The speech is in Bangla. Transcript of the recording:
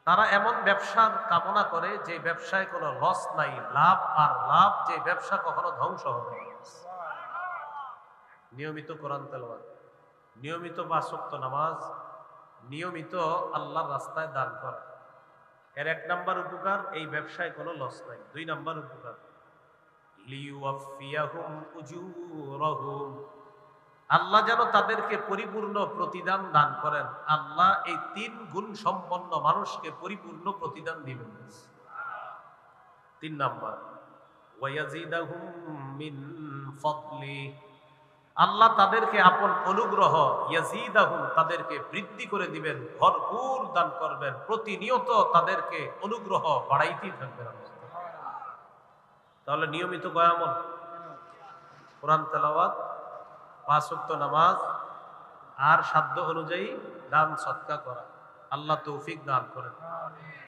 তারা এমন ব্যবসার কামনা করে যে ব্যবসায় কোনো লস নাই, লাভ আর লাভ, যে ব্যবসা কখনো ধ্বংস হবে না। নিয়মিত কোরআন তেলাওয়াত, নিয়মিত ৫ ওয়াক্ত নামাজ, নিয়মিত আল্লাহর রাস্তায় দান করা, এর ১ নাম্বার উপকার, এই ব্যবসায় কোনো লস নাই। ২ নাম্বার উপকার, লিইউয়াফিয়াহুম উজুরাহুম, আল্লাহ যেন তাদেরকে পরিপূর্ণ প্রতিদান দান করেন। আল্লাহ এই ৩ গুণ সম্পন্ন মানুষকে পরিপূর্ণ প্রতিদান দিবেন। ৩ নাম্বার, ওয়ায়াজিদাহুম মিন ফাদলি, আল্লাহ তাদেরকে আপন অনুগ্রহ, ইয়াজিদাহুম, তাদেরকে বৃদ্ধি করে দিবেন, ভরপুর দান করবেন, প্রতিনিয়ত তাদেরকে অনুগ্রহ বাড়াইতেই থাকবেন আল্লাহ। তাহলে নিয়মিত কয়ামত, কোরআন তেলাওয়াত, ৫ ওয়াক্ত নামাজ, আর সাধ্য অনুযায়ী দান সদকা করা। আল্লাহ তৌফিক দান করেন।